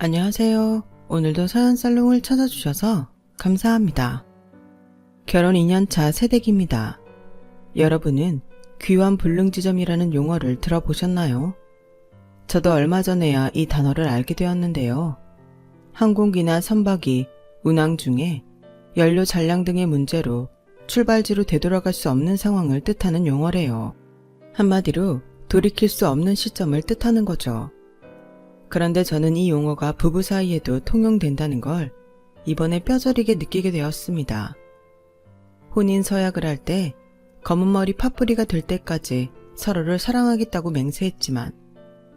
안녕하세요. 오늘도 서연살롱을 찾아주셔서 감사합니다. 결혼 2년차 새댁입니다. 여러분은 귀환불능지점이라는 용어를 들어보셨나요? 저도 얼마 전에야 이 단어를 알게 되었는데요. 항공기나 선박이 운항 중에 연료 잔량 등의 문제로 출발지로 되돌아갈 수 없는 상황을 뜻하는 용어래요. 한마디로 돌이킬 수 없는 시점을 뜻하는 거죠. 그런데 저는 이 용어가 부부 사이에도 통용된다는 걸 이번에 뼈저리게 느끼게 되었습니다. 혼인 서약을 할 때 검은 머리 파뿌리가 될 때까지 서로를 사랑하겠다고 맹세했지만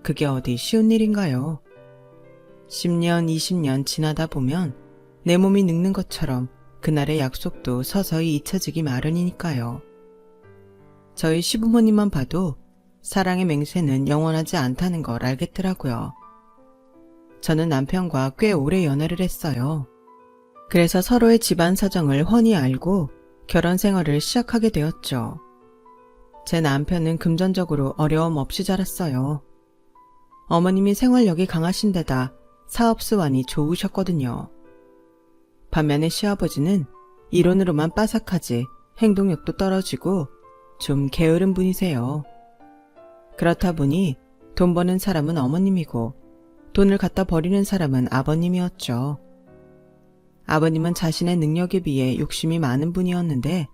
그게 어디 쉬운 일인가요? 10년, 20년 지나다 보면 내 몸이 늙는 것처럼 그날의 약속도 서서히 잊혀지기 마련이니까요. 저희 시부모님만 봐도 사랑의 맹세는 영원하지 않다는 걸 알겠더라고요. 저는 남편과 꽤 오래 연애를 했어요. 그래서 서로의 집안 사정을 훤히 알고 결혼 생활을 시작하게 되었죠. 제 남편은 금전적으로 어려움 없이 자랐어요. 어머님이 생활력이 강하신 데다 사업 수완이 좋으셨거든요. 반면에 시아버지는 이론으로만 빠삭하지 행동력도 떨어지고 좀 게으른 분이세요. 그렇다 보니 돈 버는 사람은 어머님이고 돈을 갖다 버리는 사람은 아버님이었죠. 아버님은 자신의 능력에 비해 욕심이 많은 분이었는데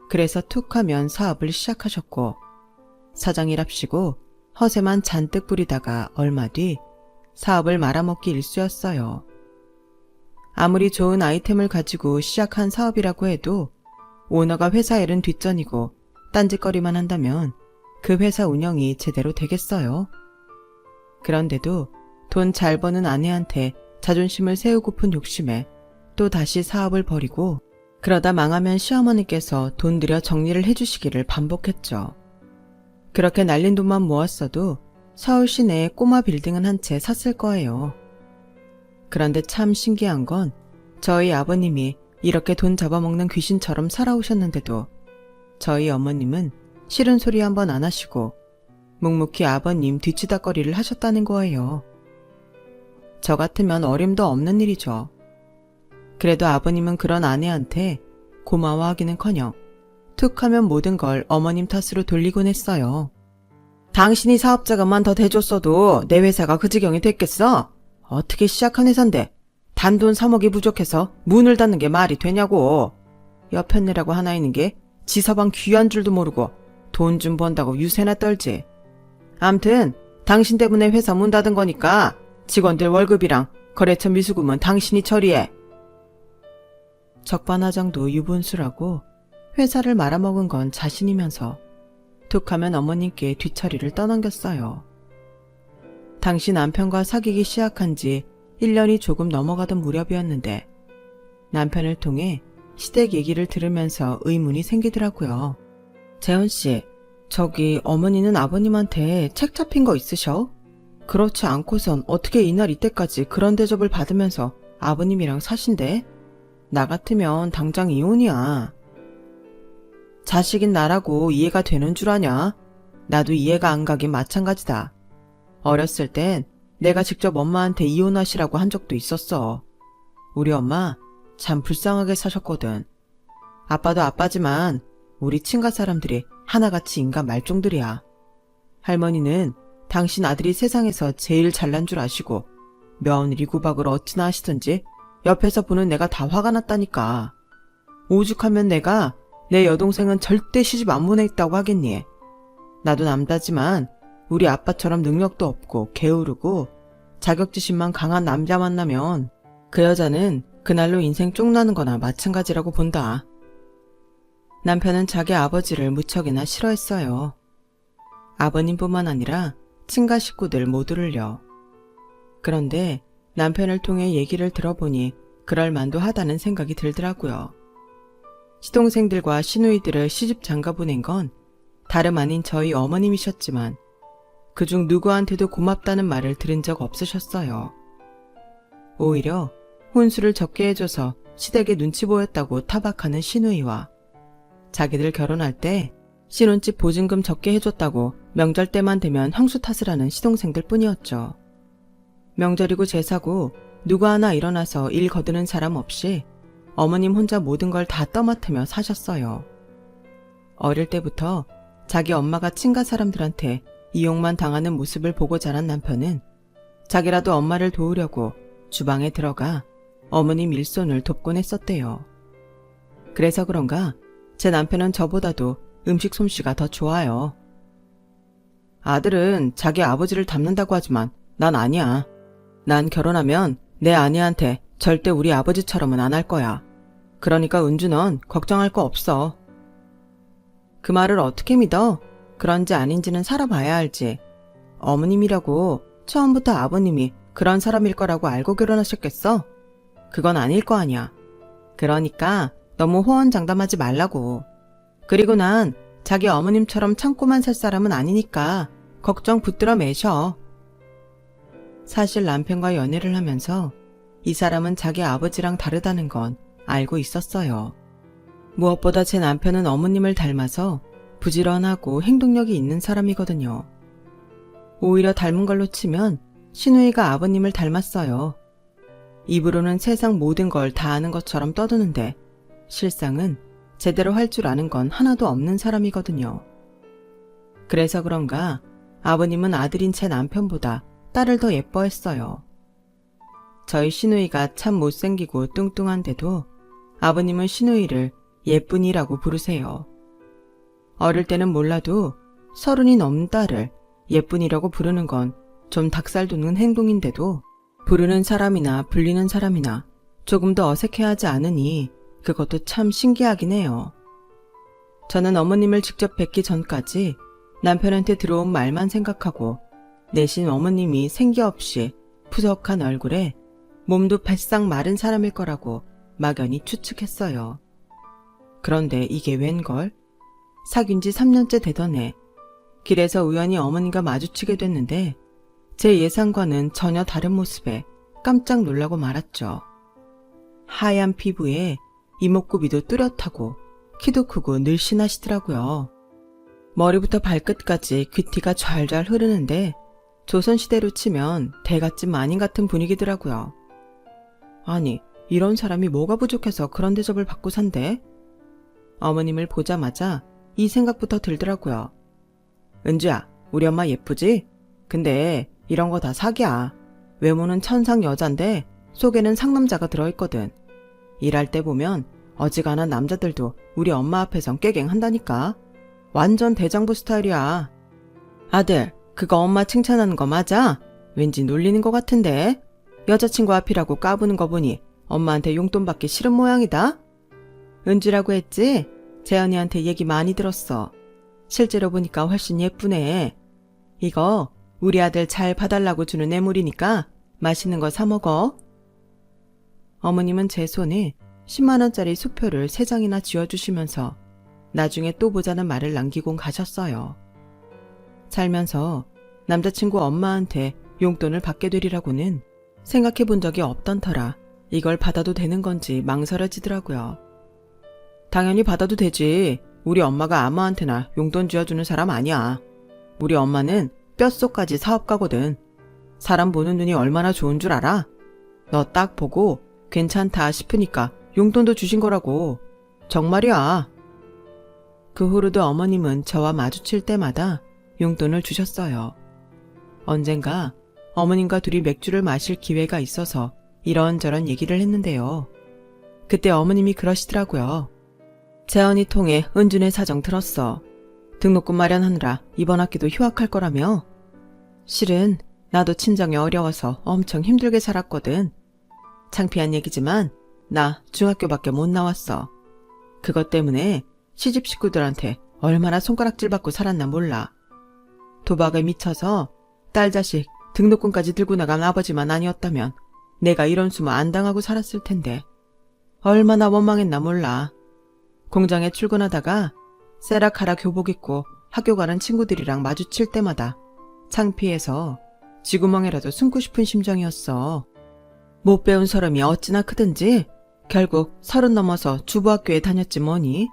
그래서 툭 하면 사업을 시작하셨고 사장이랍시고 허세만 잔뜩 부리다가 얼마 뒤 사업을 말아먹기 일쑤였어요. 아무리 좋은 아이템을 가지고 시작한 사업이라고 해도 오너가 회사 일은 뒷전이고 딴짓거리만 한다면 그 회사 운영이 제대로 되겠어요? 그런데도 돈 잘 버는 아내한테 자존심을 세우고픈 욕심에 또 다시 사업을 벌이고 그러다 망하면 시어머니께서 돈 들여 정리를 해주시기를 반복했죠. 그렇게 날린 돈만 모았어도 서울 시내에 꼬마 빌딩은 한 채 샀을 거예요. 그런데 참 신기한 건 저희 아버님이 이렇게 돈 잡아먹는 귀신처럼 살아오셨는데도 저희 어머님은 싫은 소리 한번 안 하시고 묵묵히 아버님 뒤치다꺼리를 하셨다는 거예요. 저 같으면 어림도 없는 일이죠. 그래도 아버님은 그런 아내한테 고마워하기는커녕 툭 하면 모든 걸 어머님 탓으로 돌리곤 했어요. 당신이 사업자가만 더 대줬어도 내 회사가 그 지경이 됐겠어? 어떻게 시작한 회사인데 단돈 3억이 부족해서 문을 닫는 게 말이 되냐고. 여편네라고 하나 있는 게 지 서방 귀한 줄도 모르고 돈 좀 번다고 유세나 떨지. 암튼 당신 때문에 회사 문 닫은 거니까 직원들 월급이랑 거래처 미수금은 당신이 처리해. 적반하장도 유분수라고 회사를 말아먹은 건 자신이면서 툭하면 어머님께 뒷처리를 떠넘겼어요. 당시 남편과 사귀기 시작한 지 1년이 조금 넘어가던 무렵이었는데 남편을 통해 시댁 얘기를 들으면서 의문이 생기더라고요. 재현씨, 저기 어머니는 아버님한테 책 잡힌 거 있으셔? 그렇지 않고선 어떻게 이날 이때까지 그런 대접을 받으면서 아버님이랑 사신대? 나 같으면 당장 이혼이야. 자식인 나라고 이해가 되는 줄 아냐? 나도 이해가 안 가긴 마찬가지다. 어렸을 땐 내가 직접 엄마한테 이혼하시라고 한 적도 있었어. 우리 엄마 참 불쌍하게 사셨거든. 아빠도 아빠지만 우리 친가 사람들이 하나같이 인간 말종들이야. 할머니는 당신 아들이 세상에서 제일 잘난 줄 아시고 며느리 구박을 어찌나 하시던지 옆에서 보는 내가 다 화가 났다니까. 오죽하면 내가 내 여동생은 절대 시집 안 보내겠다고 하겠니? 나도 남자지만 우리 아빠처럼 능력도 없고 게으르고 자격지심만 강한 남자 만나면 그 여자는 그날로 인생 쪽나는 거나 마찬가지라고 본다. 남편은 자기 아버지를 무척이나 싫어했어요. 아버님뿐만 아니라 친가 식구들 모두를요. 그런데 남편을 통해 얘기를 들어보니 그럴만도 하다는 생각이 들더라고요. 시동생들과 시누이들을 시집 장가 보낸 건 다름 아닌 저희 어머님이셨지만 그중 누구한테도 고맙다는 말을 들은 적 없으셨어요. 오히려 혼수를 적게 해줘서 시댁에 눈치 보였다고 타박하는 시누이와 자기들 결혼할 때 신혼집 보증금 적게 해줬다고 명절 때만 되면 형수 탓을 하는 시동생들 뿐이었죠. 명절이고 제사고 누구 하나 일어나서 일 거두는 사람 없이 어머님 혼자 모든 걸 다 떠맡으며 사셨어요. 어릴 때부터 자기 엄마가 친가 사람들한테 이용만 당하는 모습을 보고 자란 남편은 자기라도 엄마를 도우려고 주방에 들어가 어머님 일손을 돕곤 했었대요. 그래서 그런가 제 남편은 저보다도 음식 솜씨가 더 좋아요. 아들은 자기 아버지를 닮는다고 하지만 난 아니야. 난 결혼하면 내 아내한테 절대 우리 아버지처럼은 안 할 거야. 그러니까 은주 넌 걱정할 거 없어. 그 말을 어떻게 믿어? 그런지 아닌지는 살아봐야 알지. 어머님이라고 처음부터 아버님이 그런 사람일 거라고 알고 결혼하셨겠어? 그건 아닐 거 아니야. 그러니까 너무 호언장담하지 말라고. 그리고 난 자기 어머님처럼 참고만 살 사람은 아니니까 걱정 붙들어 매셔. 사실 남편과 연애를 하면서 이 사람은 자기 아버지랑 다르다는 건 알고 있었어요. 무엇보다 제 남편은 어머님을 닮아서 부지런하고 행동력이 있는 사람이거든요. 오히려 닮은 걸로 치면 시누이가 아버님을 닮았어요. 입으로는 세상 모든 걸 다 아는 것처럼 떠드는데 실상은 제대로 할 줄 아는 건 하나도 없는 사람이거든요. 그래서 그런가 아버님은 아들인 제 남편보다 딸을 더 예뻐했어요. 저희 시누이가 참 못생기고 뚱뚱한데도 아버님은 시누이를 예쁜이라고 부르세요. 어릴 때는 몰라도 30이 넘은 딸을 예쁜이라고 부르는 건 좀 닭살 돋는 행동인데도 부르는 사람이나 불리는 사람이나 조금 더 어색해하지 않으니 그것도 참 신기하긴 해요. 저는 어머님을 직접 뵙기 전까지 남편한테 들어온 말만 생각하고 내심 어머님이 생기 없이 푸석한 얼굴에 몸도 바싹 마른 사람일 거라고 막연히 추측했어요. 그런데 이게 웬걸? 사귄 지 3년째 되던 해 길에서 우연히 어머님과 마주치게 됐는데 제 예상과는 전혀 다른 모습에 깜짝 놀라고 말았죠. 하얀 피부에 이목구비도 뚜렷하고 키도 크고 늘씬하시더라고요. 머리부터 발끝까지 귀티가 좔좔 흐르는데 조선시대로 치면 대갓집 마님 같은 분위기더라고요. 아니, 이런 사람이 뭐가 부족해서 그런 대접을 받고 산대? 어머님을 보자마자 이 생각부터 들더라고요. 은주야, 우리 엄마 예쁘지? 근데 이런 거 다 사기야. 외모는 천상 여잔데 속에는 상남자가 들어있거든. 일할 때 보면 어지간한 남자들도 우리 엄마 앞에선 깨갱한다니까. 완전 대장부 스타일이야. 아들, 그거 엄마 칭찬하는 거 맞아? 왠지 놀리는 거 같은데. 여자친구 앞이라고 까부는 거 보니 엄마한테 용돈 받기 싫은 모양이다. 은주라고 했지? 재현이한테 얘기 많이 들었어. 실제로 보니까 훨씬 예쁘네. 이거 우리 아들 잘 봐달라고 주는 뇌물이니까 맛있는 거 사 먹어. 어머님은 제 손에 10만 원짜리 수표를 3장이나 쥐어주시면서 나중에 또 보자는 말을 남기곤 가셨어요. 살면서 남자친구 엄마한테 용돈을 받게 되리라고는 생각해 본 적이 없던 터라 이걸 받아도 되는 건지 망설여지더라고요. 당연히 받아도 되지. 우리 엄마가 아무한테나 용돈 쥐어주는 사람 아니야. 우리 엄마는 뼛속까지 사업가거든. 사람 보는 눈이 얼마나 좋은 줄 알아? 너 딱 보고 괜찮다 싶으니까 용돈도 주신 거라고. 정말이야. 그 후로도 어머님은 저와 마주칠 때마다 용돈을 주셨어요. 언젠가 어머님과 둘이 맥주를 마실 기회가 있어서 이런저런 얘기를 했는데요. 그때 어머님이 그러시더라고요. 재현이 통해 은준의 사정 들었어. 등록금 마련하느라 이번 학기도 휴학할 거라며. 실은 나도 친정이 어려워서 엄청 힘들게 살았거든. 창피한 얘기지만 나 중학교밖에 못 나왔어. 그것 때문에 시집 식구들한테 얼마나 손가락질 받고 살았나 몰라. 도박에 미쳐서 딸 자식 등록금까지 들고 나간 아버지만 아니었다면 내가 이런 수모 안 당하고 살았을 텐데 얼마나 원망했나 몰라. 공장에 출근하다가 세라카라 교복 입고 학교 가는 친구들이랑 마주칠 때마다 창피해서 쥐구멍이라도 숨고 싶은 심정이었어. 못 배운 사람이 어찌나 크든지 결국 30 넘어서 주부학교에 다녔지 뭐니.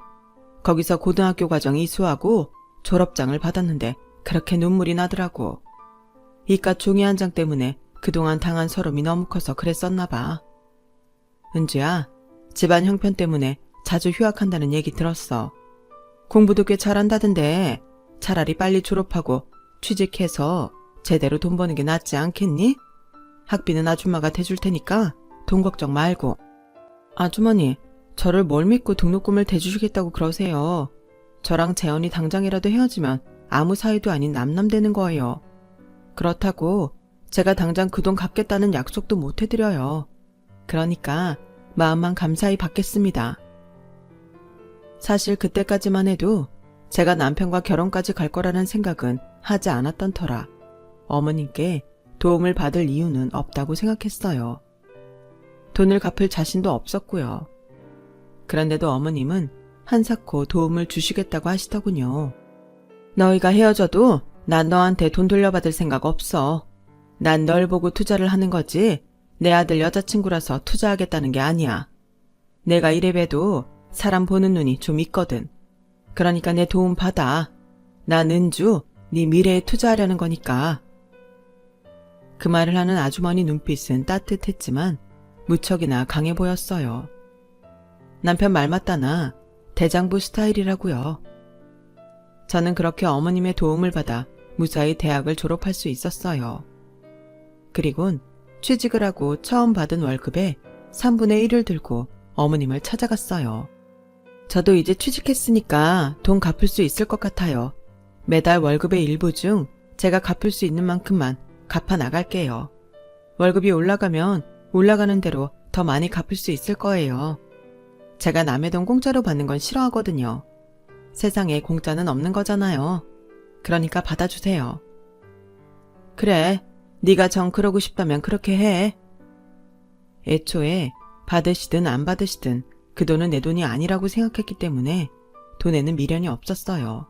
거기서 고등학교 과정 이수하고 졸업장을 받았는데 그렇게 눈물이 나더라고. 이깟 종이 한 장 때문에 그동안 당한 서름이 너무 커서 그랬었나 봐. 은주야, 집안 형편 때문에 자주 휴학한다는 얘기 들었어. 공부도 꽤 잘한다던데 차라리 빨리 졸업하고 취직해서 제대로 돈 버는 게 낫지 않겠니? 학비는 아줌마가 대줄 테니까 돈 걱정 말고. 아주머니, 저를 뭘 믿고 등록금을 대주시겠다고 그러세요. 저랑 재현이 당장이라도 헤어지면 아무 사이도 아닌 남남되는 거예요. 그렇다고 제가 당장 그 돈 갚겠다는 약속도 못 해드려요. 그러니까 마음만 감사히 받겠습니다. 사실 그때까지만 해도 제가 남편과 결혼까지 갈 거라는 생각은 하지 않았던 터라 어머님께 도움을 받을 이유는 없다고 생각했어요. 돈을 갚을 자신도 없었고요. 그런데도 어머님은 한사코 도움을 주시겠다고 하시더군요. 너희가 헤어져도 난 너한테 돈 돌려받을 생각 없어. 난 널 보고 투자를 하는 거지 내 아들 여자친구라서 투자하겠다는 게 아니야. 내가 이래봬도 사람 보는 눈이 좀 있거든. 그러니까 내 도움 받아. 난 은주 네 미래에 투자하려는 거니까. 그 말을 하는 아주머니 눈빛은 따뜻했지만 무척이나 강해 보였어요. 남편 말 맞다나 대장부 스타일이라고요. 저는 그렇게 어머님의 도움을 받아 무사히 대학을 졸업할 수 있었어요. 그리곤 취직을 하고 처음 받은 월급의 3분의 1을 들고 어머님을 찾아갔어요. 저도 이제 취직했으니까 돈 갚을 수 있을 것 같아요. 매달 월급의 일부 중 제가 갚을 수 있는 만큼만 갚아 나갈게요. 월급이 올라가면 올라가는 대로 더 많이 갚을 수 있을 거예요. 제가 남의 돈 공짜로 받는 건 싫어하거든요. 세상에 공짜는 없는 거잖아요. 그러니까 받아주세요. 그래, 네가 정 그러고 싶다면 그렇게 해. 애초에 받으시든 안 받으시든 그 돈은 내 돈이 아니라고 생각했기 때문에 돈에는 미련이 없었어요.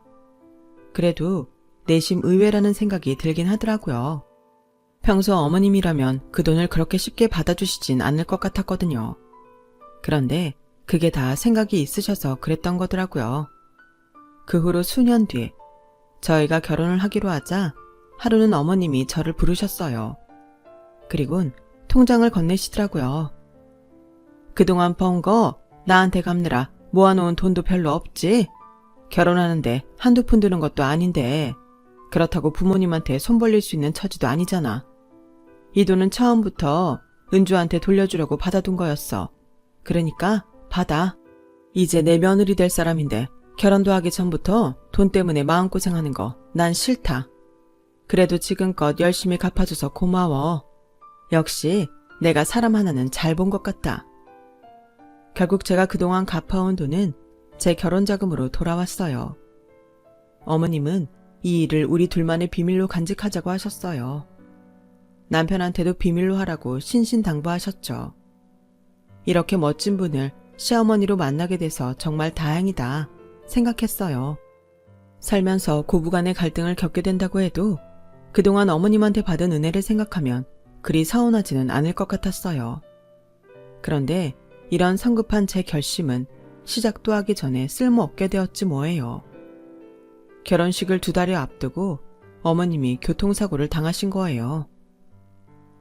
그래도 내심 의외라는 생각이 들긴 하더라고요. 평소 어머님이라면 그 돈을 그렇게 쉽게 받아주시진 않을 것 같았거든요. 그런데 그게 다 생각이 있으셔서 그랬던 거더라고요. 그 후로 수년 뒤 저희가 결혼을 하기로 하자 하루는 어머님이 저를 부르셨어요. 그리곤 통장을 건네시더라고요. 그동안 번 거 나한테 갚느라 모아놓은 돈도 별로 없지? 결혼하는데 한두 푼 드는 것도 아닌데 그렇다고 부모님한테 손 벌릴 수 있는 처지도 아니잖아. 이 돈은 처음부터 은주한테 돌려주려고 받아둔 거였어. 그러니까 받아. 이제 내 며느리 될 사람인데 결혼도 하기 전부터 돈 때문에 마음고생하는 거 난 싫다. 그래도 지금껏 열심히 갚아줘서 고마워. 역시 내가 사람 하나는 잘 본 것 같다. 결국 제가 그동안 갚아온 돈은 제 결혼자금으로 돌아왔어요. 어머님은 이 일을 우리 둘만의 비밀로 간직하자고 하셨어요. 남편한테도 비밀로 하라고 신신당부하셨죠. 이렇게 멋진 분을 시어머니로 만나게 돼서 정말 다행이다 생각했어요. 살면서 고부간의 갈등을 겪게 된다고 해도 그동안 어머님한테 받은 은혜를 생각하면 그리 서운하지는 않을 것 같았어요. 그런데 이런 성급한 제 결심은 시작도 하기 전에 쓸모없게 되었지 뭐예요. 결혼식을 2달여 앞두고 어머님이 교통사고를 당하신 거예요.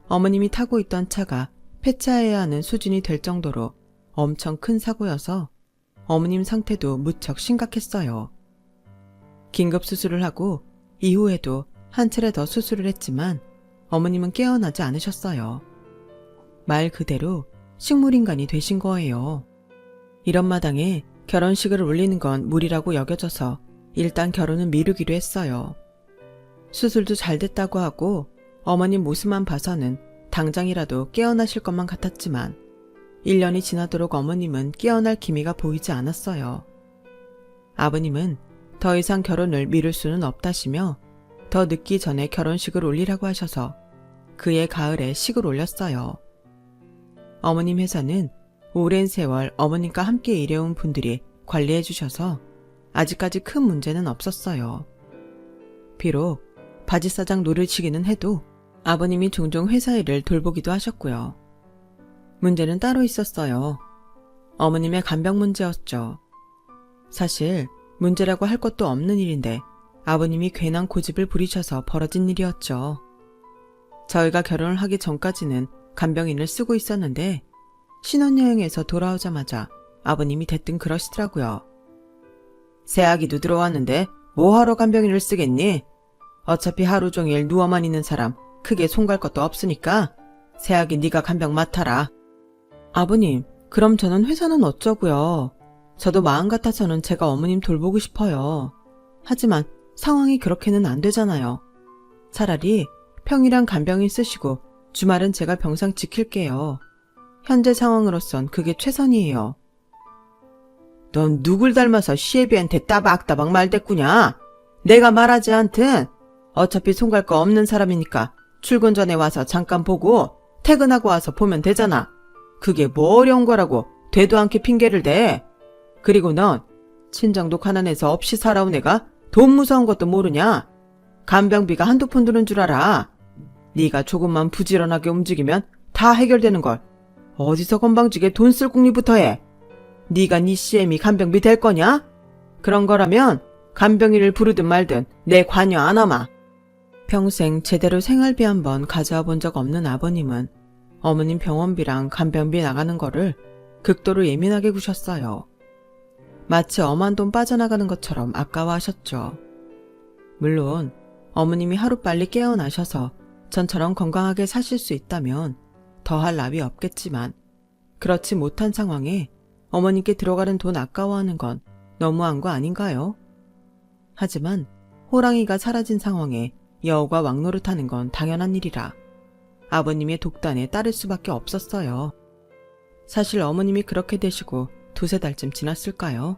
어머님이 타고 있던 차가 폐차해야 하는 수준이 될 정도로 엄청 큰 사고여서 어머님 상태도 무척 심각했어요. 긴급 수술을 하고 이후에도 한 차례 더 수술을 했지만 어머님은 깨어나지 않으셨어요. 말 그대로 식물인간이 되신 거예요. 이런 마당에 결혼식을 올리는 건 무리라고 여겨져서 일단 결혼은 미루기로 했어요. 수술도 잘 됐다고 하고 어머님 모습만 봐서는 당장이라도 깨어나실 것만 같았지만 1년이 지나도록 어머님은 깨어날 기미가 보이지 않았어요. 아버님은 더 이상 결혼을 미룰 수는 없다시며 더 늦기 전에 결혼식을 올리라고 하셔서 그해 가을에 식을 올렸어요. 어머님 회사는 오랜 세월 어머님과 함께 일해온 분들이 관리해 주셔서 아직까지 큰 문제는 없었어요. 비록 바지사장 노릇이기는 해도 아버님이 종종 회사 일을 돌보기도 하셨고요. 문제는 따로 있었어요. 어머님의 간병 문제였죠. 사실 문제라고 할 것도 없는 일인데 아버님이 괜한 고집을 부리셔서 벌어진 일이었죠. 저희가 결혼을 하기 전까지는 간병인을 쓰고 있었는데 신혼여행에서 돌아오자마자 아버님이 대뜸 그러시더라고요. 새아기도 들어왔는데 뭐하러 간병인을 쓰겠니? 어차피 하루 종일 누워만 있는 사람 크게 손갈 것도 없으니까 새아기 네가 간병 맡아라. 아버님, 그럼 저는 회사는 어쩌고요? 저도 마음 같아서는 제가 어머님 돌보고 싶어요. 하지만 상황이 그렇게는 안 되잖아요. 차라리 평일엔 간병인 쓰시고 주말은 제가 병상 지킬게요. 현재 상황으로선 그게 최선이에요. 넌 누굴 닮아서 시애비한테 따박따박 말대꾸냐? 내가 말하지 않든 어차피 손갈 거 없는 사람이니까 출근 전에 와서 잠깐 보고 퇴근하고 와서 보면 되잖아. 그게 뭐 어려운 거라고 되도 않게 핑계를 대. 그리고 넌 친정도 가난해서 없이 살아온 애가 돈 무서운 것도 모르냐? 간병비가 한두 푼 드는 줄 알아. 네가 조금만 부지런하게 움직이면 다 해결되는 걸. 어디서 건방지게 돈 쓸 궁리부터 해. 네가 네 CM이 간병비 될 거냐? 그런 거라면 간병인을 부르든 말든 내 관여 안 하마. 평생 제대로 생활비 한 번 가져와 본 적 없는 아버님은 어머님 병원비랑 간병비 나가는 거를 극도로 예민하게 구셨어요. 마치 엄한 돈 빠져나가는 것처럼 아까워하셨죠. 물론 어머님이 하루빨리 깨어나셔서 전처럼 건강하게 사실 수 있다면 더할 나위 없겠지만 그렇지 못한 상황에 어머님께 들어가는 돈 아까워하는 건 너무한 거 아닌가요? 하지만 호랑이가 사라진 상황에 여우가 왕노릇하는 건 당연한 일이라 아버님의 독단에 따를 수밖에 없었어요. 사실 어머님이 그렇게 되시고 두세 달쯤 지났을까요?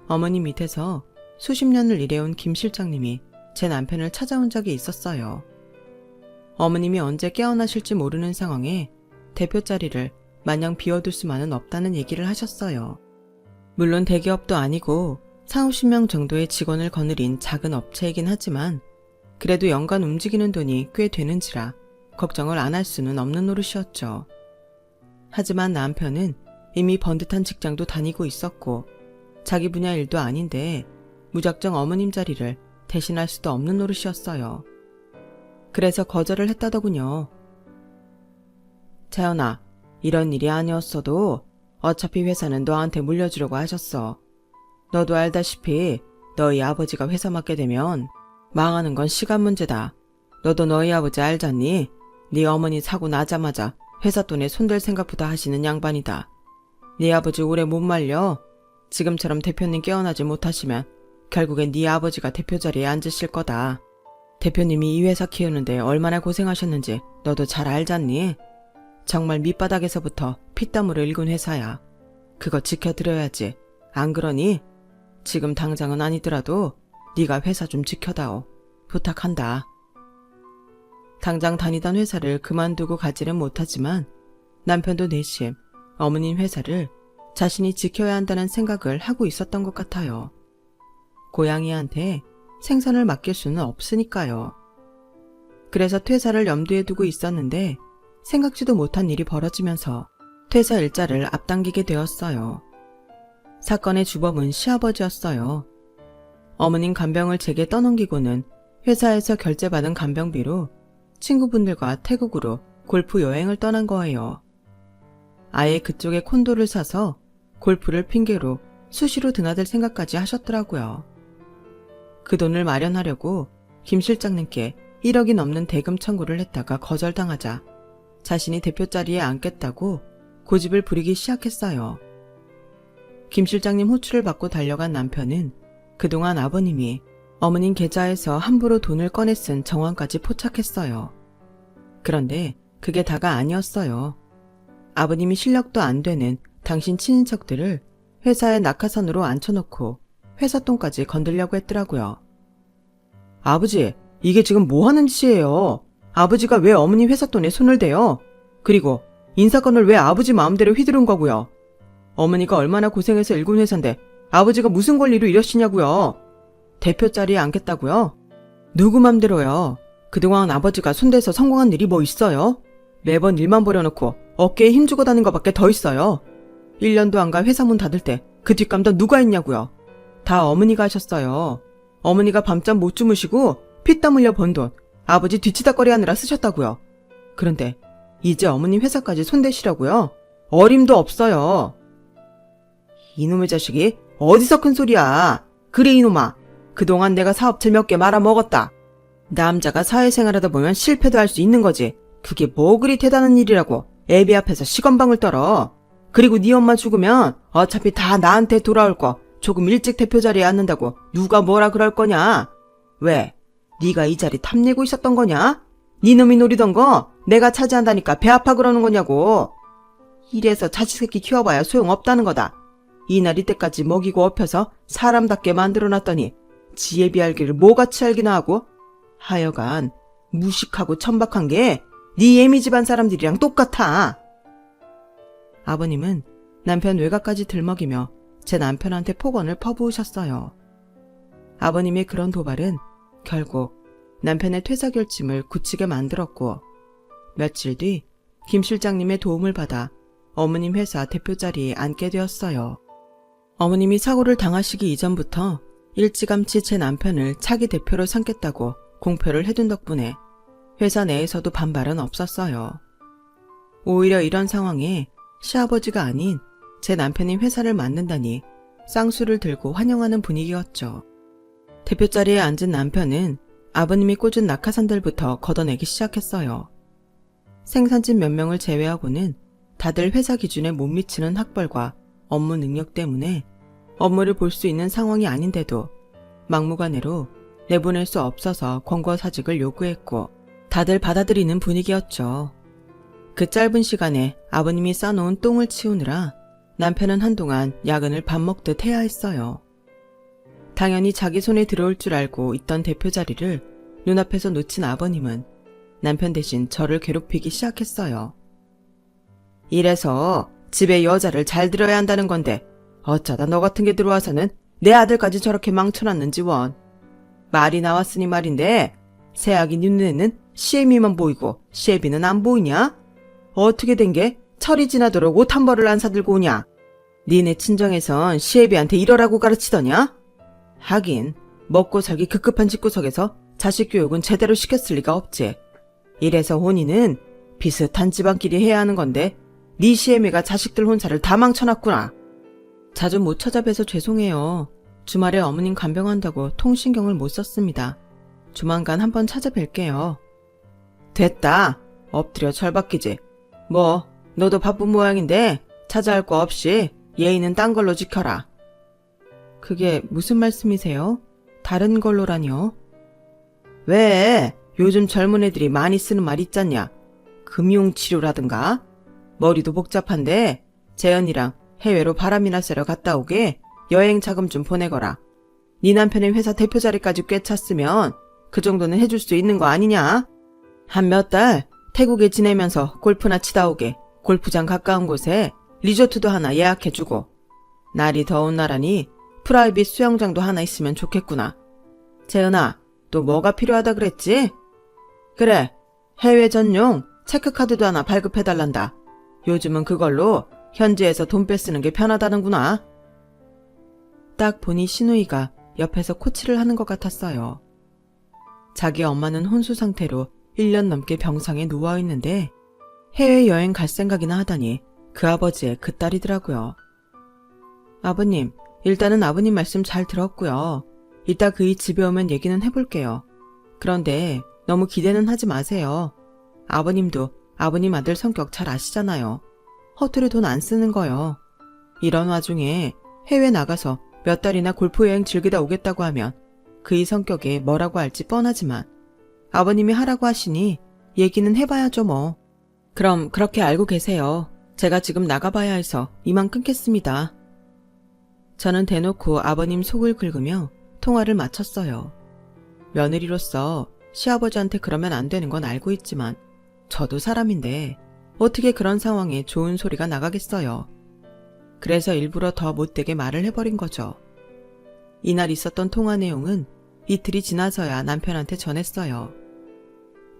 어머님 밑에서 수십 년을 일해온 김 실장님이 제 남편을 찾아온 적이 있었어요. 어머님이 언제 깨어나실지 모르는 상황에 대표 자리를 마냥 비워둘 수만은 없다는 얘기를 하셨어요. 물론 대기업도 아니고 40~50명 정도의 직원을 거느린 작은 업체이긴 하지만 그래도 연간 움직이는 돈이 꽤 되는지라 걱정을 안 할 수는 없는 노릇이었죠. 하지만 남편은 이미 번듯한 직장도 다니고 있었고 자기 분야 일도 아닌데 무작정 어머님 자리를 대신할 수도 없는 노릇이었어요. 그래서 거절을 했다더군요. 채연아, 이런 일이 아니었어도 어차피 회사는 너한테 물려주려고 하셨어. 너도 알다시피 너희 아버지가 회사 맡게 되면 망하는 건 시간 문제다. 너도 너희 아버지 알잖니? 네 어머니 사고 나자마자 회사 돈에 손댈 생각부터 하시는 양반이다. 네 아버지 오래 못 말려. 지금처럼 대표님 깨어나지 못하시면 결국엔 네 아버지가 대표 자리에 앉으실 거다. 대표님이 이 회사 키우는데 얼마나 고생하셨는지 너도 잘 알잖니? 정말 밑바닥에서부터 피땀으로 일군 회사야. 그거 지켜드려야지. 안 그러니? 지금 당장은 아니더라도 네가 회사 좀 지켜다오. 부탁한다. 당장 다니던 회사를 그만두고 가지는 못하지만 남편도 내심 어머님 회사를 자신이 지켜야 한다는 생각을 하고 있었던 것 같아요. 고양이한테 생선을 맡길 수는 없으니까요. 그래서 퇴사를 염두에 두고 있었는데 생각지도 못한 일이 벌어지면서 퇴사 일자를 앞당기게 되었어요. 사건의 주범은 시아버지였어요. 어머님 간병을 제게 떠넘기고는 회사에서 결제받은 간병비로 친구분들과 태국으로 골프 여행을 떠난 거예요. 아예 그쪽에 콘도를 사서 골프를 핑계로 수시로 드나들 생각까지 하셨더라고요. 그 돈을 마련하려고 김 실장님께 1억이 넘는 대금 청구를 했다가 거절당하자 자신이 대표 자리에 앉겠다고 고집을 부리기 시작했어요. 김 실장님 호출을 받고 달려간 남편은 그동안 아버님이 어머님 계좌에서 함부로 돈을 꺼내 쓴 정황까지 포착했어요. 그런데 그게 다가 아니었어요. 아버님이 실력도 안 되는 당신 친인척들을 회사에 낙하산으로 앉혀놓고 회사 돈까지 건들려고 했더라고요. 아버지, 이게 지금 뭐 하는 짓이에요? 아버지가 왜 어머니 회사 돈에 손을 대요? 그리고 인사건을 왜 아버지 마음대로 휘두른 거고요? 어머니가 얼마나 고생해서 일군 회사인데 아버지가 무슨 권리로 이러시냐고요? 대표 자리에 앉겠다고요? 누구 맘대로요? 그동안 아버지가 손대서 성공한 일이 뭐 있어요? 매번 일만 벌여놓고 어깨에 힘주고 다닌 것밖에 더 있어요. 1년도 안 가 회사 문 닫을 때 그 뒷감당 누가 했냐고요? 다 어머니가 하셨어요. 어머니가 밤잠 못 주무시고 피땀 흘려 번 돈 아버지 뒤치다꺼리 하느라 쓰셨다고요. 그런데 이제 어머님 회사까지 손대시라고요? 어림도 없어요. 이놈의 자식이 어디서 큰 소리야. 그래 이놈아. 그동안 내가 사업체 몇 개 말아먹었다. 남자가 사회생활하다 보면 실패도 할 수 있는 거지. 그게 뭐 그리 대단한 일이라고 애비 앞에서 시건방을 떨어. 그리고 네 엄마 죽으면 어차피 다 나한테 돌아올 거 조금 일찍 대표 자리에 앉는다고 누가 뭐라 그럴 거냐? 왜? 네가 이 자리 탐내고 있었던 거냐? 네 놈이 노리던 거 내가 차지한다니까 배 아파 그러는 거냐고. 이래서 자식 새끼 키워봐야 소용없다는 거다. 이날 이때까지 먹이고 업혀서 사람답게 만들어놨더니 지혜 비할 길을 뭐같이 알기나 하고. 하여간 무식하고 천박한 게 네 애미 집안 사람들이랑 똑같아. 아버님은 남편 외가까지 들먹이며 제 남편한테 폭언을 퍼부으셨어요. 아버님의 그런 도발은 결국 남편의 퇴사 결심을 굳히게 만들었고, 며칠 뒤 김 실장님의 도움을 받아 어머님 회사 대표 자리에 앉게 되었어요. 어머님이 사고를 당하시기 이전부터 일찌감치 제 남편을 차기 대표로 삼겠다고 공표를 해둔 덕분에 회사 내에서도 반발은 없었어요. 오히려 이런 상황에 시아버지가 아닌 제 남편이 회사를 맡는다니 쌍수를 들고 환영하는 분위기였죠. 대표 자리에 앉은 남편은 아버님이 꽂은 낙하산들부터 걷어내기 시작했어요. 생산진 몇 명을 제외하고는 다들 회사 기준에 못 미치는 학벌과 업무 능력 때문에 업무를 볼 수 있는 상황이 아닌데도 막무가내로 내보낼 수 없어서 권고사직을 요구했고, 다들 받아들이는 분위기였죠. 그 짧은 시간에 아버님이 싸놓은 똥을 치우느라 남편은 한동안 야근을 밥 먹듯 해야 했어요. 당연히 자기 손에 들어올 줄 알고 있던 대표 자리를 눈앞에서 놓친 아버님은 남편 대신 저를 괴롭히기 시작했어요. 이래서 집에 여자를 잘 들어야 한다는 건데 어쩌다 너 같은 게 들어와서는 내 아들까지 저렇게 망쳐놨는지 원. 말이 나왔으니 말인데 새아기 눈에는 시애미만 보이고 시애비는 안 보이냐? 어떻게 된 게 철이 지나도록 옷 한 벌을 안 사들고 오냐? 니네 친정에선 시애비한테 이러라고 가르치더냐? 하긴 먹고 살기 급급한 집구석에서 자식 교육은 제대로 시켰을 리가 없지. 이래서 혼인은 비슷한 집안끼리 해야 하는 건데 네 시애미가 자식들 혼사를 다 망쳐놨구나. 자주 못 찾아뵈서 죄송해요. 주말에 어머님 간병한다고 통신경을 못 썼습니다. 조만간 한번 찾아뵐게요. 됐다. 엎드려 절박히지. 뭐 너도 바쁜 모양인데 찾아할 거 없이 예의는 딴 걸로 지켜라. 그게 무슨 말씀이세요? 다른 걸로라뇨? 왜? 요즘 젊은 애들이 많이 쓰는 말 있잖냐. 금융치료라든가. 머리도 복잡한데 재현이랑 해외로 바람이나 쐬러 갔다 오게 여행 자금 좀 보내거라. 네 남편의 회사 대표 자리까지 꿰찼으면 그 정도는 해줄 수 있는 거 아니냐? 한 몇 달 태국에 지내면서 골프나 치다 오게 골프장 가까운 곳에 리조트도 하나 예약해주고, 날이 더운 나라니 프라이빗 수영장도 하나 있으면 좋겠구나. 재은아, 또 뭐가 필요하다 그랬지? 그래, 해외 전용 체크카드도 하나 발급해달란다. 요즘은 그걸로 현지에서 돈 빼쓰는 게 편하다는구나. 딱 보니 시누이가 옆에서 코치를 하는 것 같았어요. 자기 엄마는 혼수 상태로 1년 넘게 병상에 누워있는데 해외여행 갈 생각이나 하다니 그 아버지의 그 딸이더라고요. 아버님, 일단은 아버님 말씀 잘 들었고요. 이따 그이 집에 오면 얘기는 해볼게요. 그런데 너무 기대는 하지 마세요. 아버님도 아버님 아들 성격 잘 아시잖아요. 허투루 돈 안 쓰는 거요. 이런 와중에 해외 나가서 몇 달이나 골프 여행 즐기다 오겠다고 하면 그이 성격에 뭐라고 할지 뻔하지만 아버님이 하라고 하시니 얘기는 해봐야죠 뭐. 그럼 그렇게 알고 계세요. 제가 지금 나가봐야 해서 이만 끊겠습니다. 저는 대놓고 아버님 속을 긁으며 통화를 마쳤어요. 며느리로서 시아버지한테 그러면 안 되는 건 알고 있지만 저도 사람인데 어떻게 그런 상황에 좋은 소리가 나가겠어요. 그래서 일부러 더 못되게 말을 해버린 거죠. 이날 있었던 통화 내용은 이틀이 지나서야 남편한테 전했어요.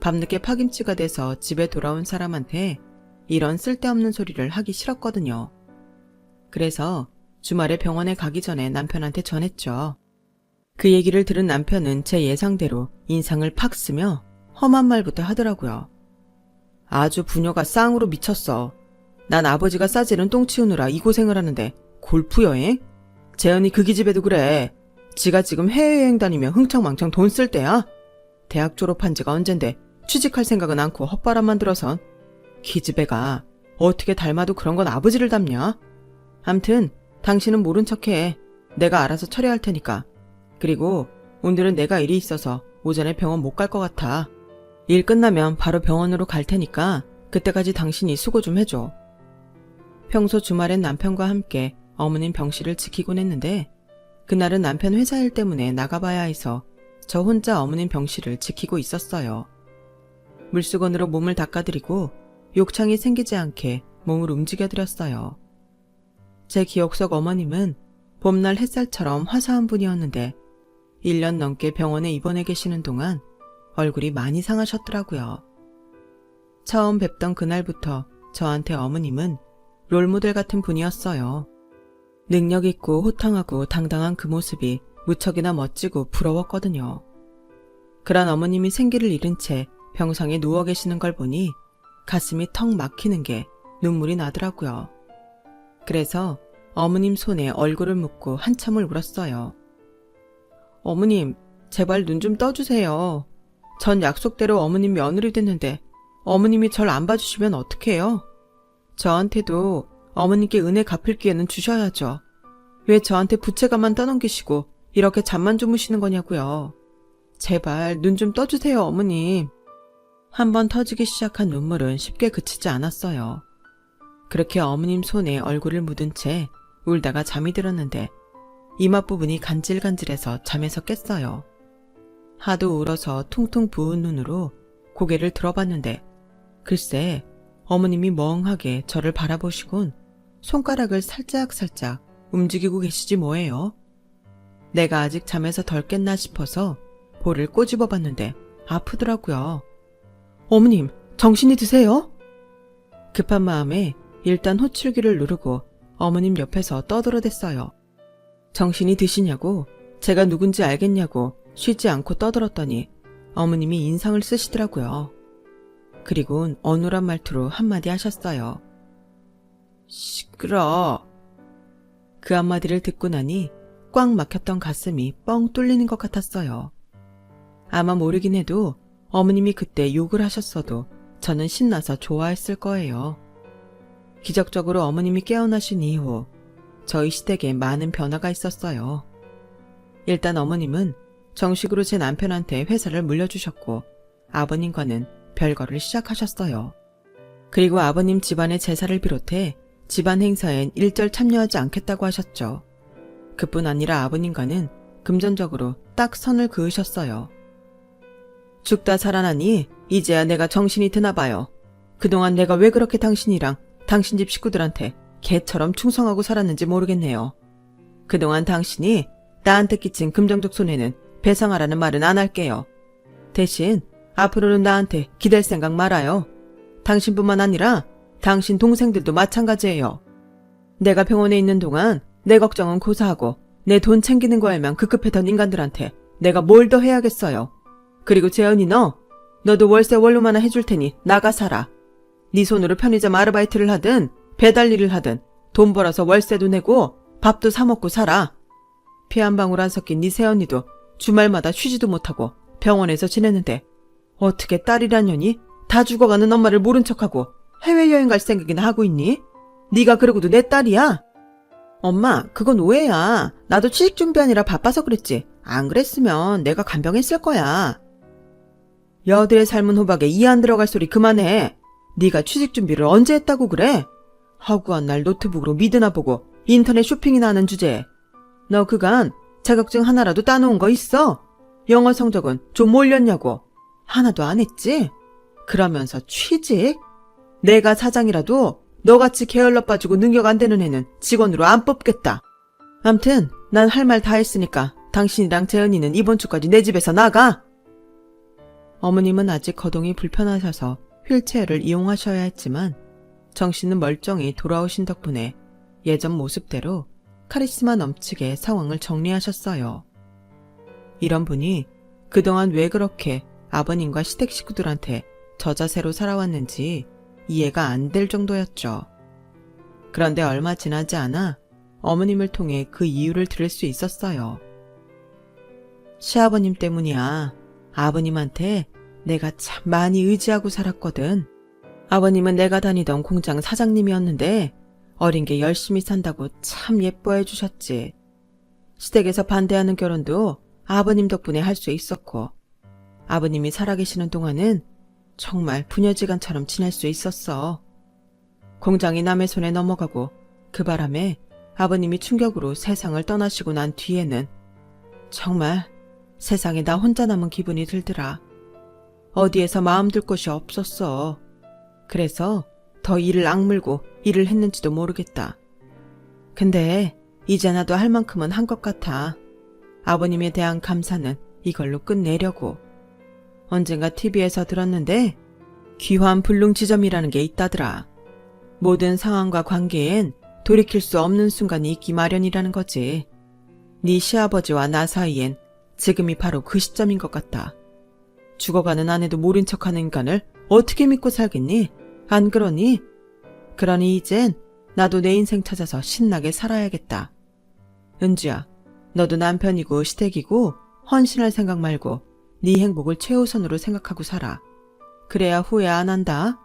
밤늦게 파김치가 돼서 집에 돌아온 사람한테 이런 쓸데없는 소리를 하기 싫었거든요. 그래서 주말에 병원에 가기 전에 남편한테 전했죠. 그 얘기를 들은 남편은 제 예상대로 인상을 팍 쓰며 험한 말부터 하더라고요. 아주 부녀가 쌍으로 미쳤어. 난 아버지가 싸지른 똥 치우느라 이 고생을 하는데 골프 여행? 재현이 그 기집애도 그래. 지가 지금 해외여행 다니며 흥청망청 돈 쓸 때야? 대학 졸업한 지가 언젠데 취직할 생각은 않고 헛바람만 들어선. 기집애가 어떻게 닮아도 그런 건 아버지를 닮냐? 암튼 당신은 모른 척해. 내가 알아서 처리할 테니까. 그리고 오늘은 내가 일이 있어서 오전에 병원 못 갈 것 같아. 일 끝나면 바로 병원으로 갈 테니까 그때까지 당신이 수고 좀 해줘. 평소 주말엔 남편과 함께 어머님 병실을 지키곤 했는데 그날은 남편 회사 일 때문에 나가봐야 해서 저 혼자 어머님 병실을 지키고 있었어요. 물수건으로 몸을 닦아드리고 욕창이 생기지 않게 몸을 움직여드렸어요. 제 기억 속 어머님은 봄날 햇살처럼 화사한 분이었는데 1년 넘게 병원에 입원해 계시는 동안 얼굴이 많이 상하셨더라고요. 처음 뵙던 그날부터 저한테 어머님은 롤모델 같은 분이었어요. 능력 있고 호탕하고 당당한 그 모습이 무척이나 멋지고 부러웠거든요. 그런 어머님이 생기를 잃은 채 병상에 누워 계시는 걸 보니 가슴이 턱 막히는 게 눈물이 나더라고요. 그래서 어머님 손에 얼굴을 묻고 한참을 울었어요. 어머님, 제발 눈 좀 떠주세요. 전 약속대로 어머님 며느리 됐는데 어머님이 절 안 봐주시면 어떡해요? 저한테도 어머님께 은혜 갚을 기회는 주셔야죠. 왜 저한테 부채감만 떠넘기시고 이렇게 잠만 주무시는 거냐고요. 제발 눈 좀 떠주세요, 어머님. 한번 터지기 시작한 눈물은 쉽게 그치지 않았어요. 그렇게 어머님 손에 얼굴을 묻은 채 울다가 잠이 들었는데 이마 부분이 간질간질해서 잠에서 깼어요. 하도 울어서 퉁퉁 부은 눈으로 고개를 들어봤는데 글쎄 어머님이 멍하게 저를 바라보시곤 손가락을 살짝살짝 움직이고 계시지 뭐예요. 내가 아직 잠에서 덜 깼나 싶어서 볼을 꼬집어 봤는데 아프더라고요. 어머님, 정신이 드세요? 급한 마음에 일단 호출기를 누르고 어머님 옆에서 떠들어댔어요. 정신이 드시냐고, 제가 누군지 알겠냐고 쉬지 않고 떠들었더니 어머님이 인상을 쓰시더라고요. 그리곤 어눌한 말투로 한마디 하셨어요. 시끄러. 그 한마디를 듣고 나니 꽉 막혔던 가슴이 뻥 뚫리는 것 같았어요. 아마 모르긴 해도 어머님이 그때 욕을 하셨어도 저는 신나서 좋아했을 거예요. 기적적으로 어머님이 깨어나신 이후 저희 시댁에 많은 변화가 있었어요. 일단 어머님은 정식으로 제 남편한테 회사를 물려주셨고 아버님과는 별거를 시작하셨어요. 그리고 아버님 집안의 제사를 비롯해 집안 행사엔 일절 참여하지 않겠다고 하셨죠. 그뿐 아니라 아버님과는 금전적으로 딱 선을 그으셨어요. 죽다 살아나니 이제야 내가 정신이 드나 봐요. 그동안 내가 왜 그렇게 당신이랑 당신 집 식구들한테 개처럼 충성하고 살았는지 모르겠네요. 그동안 당신이 나한테 끼친 금전적 손해는 배상하라는 말은 안 할게요. 대신 앞으로는 나한테 기댈 생각 말아요. 당신뿐만 아니라 당신 동생들도 마찬가지예요. 내가 병원에 있는 동안 내 걱정은 고사하고 내 돈 챙기는 거 알면 급급했던 인간들한테 내가 뭘 더 해야겠어요. 그리고 재현이 너도 월세 원로만나 해줄 테니 나가 살아. 네 손으로 편의점 아르바이트를 하든 배달 일을 하든 돈 벌어서 월세도 내고 밥도 사 먹고 살아. 피 한 방울 안 섞인 네 새언니도 주말마다 쉬지도 못하고 병원에서 지내는데 어떻게 딸이란 년이 다 죽어가는 엄마를 모른 척하고 해외여행 갈 생각이나 하고 있니? 네가 그러고도 내 딸이야? 엄마, 그건 오해야. 나도 취직 준비하느라 바빠서 그랬지. 안 그랬으면 내가 간병했을 거야. 여들의 삶은 호박에 이 안 들어갈 소리 그만해. 네가 취직 준비를 언제 했다고 그래? 허구한 날 노트북으로 미드나 보고 인터넷 쇼핑이나 하는 주제에 너 그간 자격증 하나라도 따놓은 거 있어? 영어 성적은 좀 올렸냐고? 하나도 안 했지? 그러면서 취직? 내가 사장이라도 너같이 게을러 빠지고 능력 안 되는 애는 직원으로 안 뽑겠다. 암튼 난 할 말 다 했으니까 당신이랑 재은이는 이번 주까지 내 집에서 나가. 어머님은 아직 거동이 불편하셔서 휠체어를 이용하셔야 했지만 정신은 멀쩡히 돌아오신 덕분에 예전 모습대로 카리스마 넘치게 상황을 정리하셨어요. 이런 분이 그동안 왜 그렇게 아버님과 시댁 식구들한테 저자세로 살아왔는지 이해가 안 될 정도였죠. 그런데 얼마 지나지 않아 어머님을 통해 그 이유를 들을 수 있었어요. 시아버님 때문이야. 아버님한테 내가 참 많이 의지하고 살았거든. 아버님은 내가 다니던 공장 사장님이었는데 어린 게 열심히 산다고 참 예뻐해 주셨지. 시댁에서 반대하는 결혼도 아버님 덕분에 할 수 있었고, 아버님이 살아계시는 동안은 정말 부녀지간처럼 지낼 수 있었어. 공장이 남의 손에 넘어가고 그 바람에 아버님이 충격으로 세상을 떠나시고 난 뒤에는 정말 세상에 나 혼자 남은 기분이 들더라. 어디에서 마음 둘 곳이 없었어. 그래서 더 이를 악물고 일을 했는지도 모르겠다. 근데 이제 나도 할 만큼은 한 것 같아. 아버님에 대한 감사는 이걸로 끝내려고. 언젠가 TV에서 들었는데 귀환 불능지점이라는 게 있다더라. 모든 상황과 관계엔 돌이킬 수 없는 순간이 있기 마련이라는 거지. 네 시아버지와 나 사이엔 지금이 바로 그 시점인 것 같다. 죽어가는 아내도 모른 척하는 인간을 어떻게 믿고 살겠니? 안 그러니? 그러니 이젠 나도 내 인생 찾아서 신나게 살아야겠다. 은주야, 너도 남편이고 시댁이고 헌신할 생각 말고 네 행복을 최우선으로 생각하고 살아. 그래야 후회 안 한다.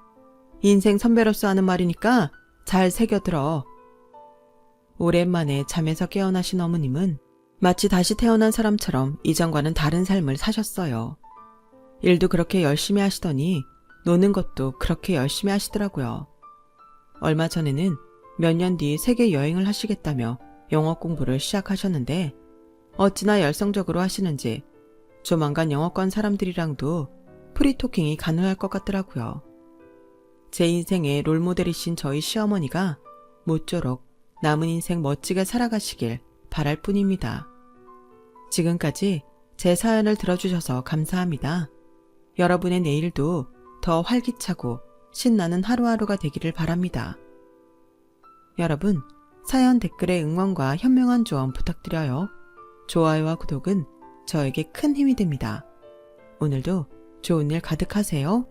인생 선배로서 하는 말이니까 잘 새겨들어. 오랜만에 잠에서 깨어나신 어머님은 마치 다시 태어난 사람처럼 이전과는 다른 삶을 사셨어요. 일도 그렇게 열심히 하시더니 노는 것도 그렇게 열심히 하시더라고요. 얼마 전에는 몇 년 뒤 세계 여행을 하시겠다며 영어 공부를 시작하셨는데 어찌나 열성적으로 하시는지 조만간 영어권 사람들이랑도 프리토킹이 가능할 것 같더라고요. 제 인생의 롤모델이신 저희 시어머니가 모쪼록 남은 인생 멋지게 살아가시길 바랄 뿐입니다. 지금까지 제 사연을 들어주셔서 감사합니다. 여러분의 내일도 더 활기차고 신나는 하루하루가 되기를 바랍니다. 여러분, 사연 댓글에 응원과 현명한 조언 부탁드려요. 좋아요와 구독은 저에게 큰 힘이 됩니다. 오늘도 좋은 일 가득하세요.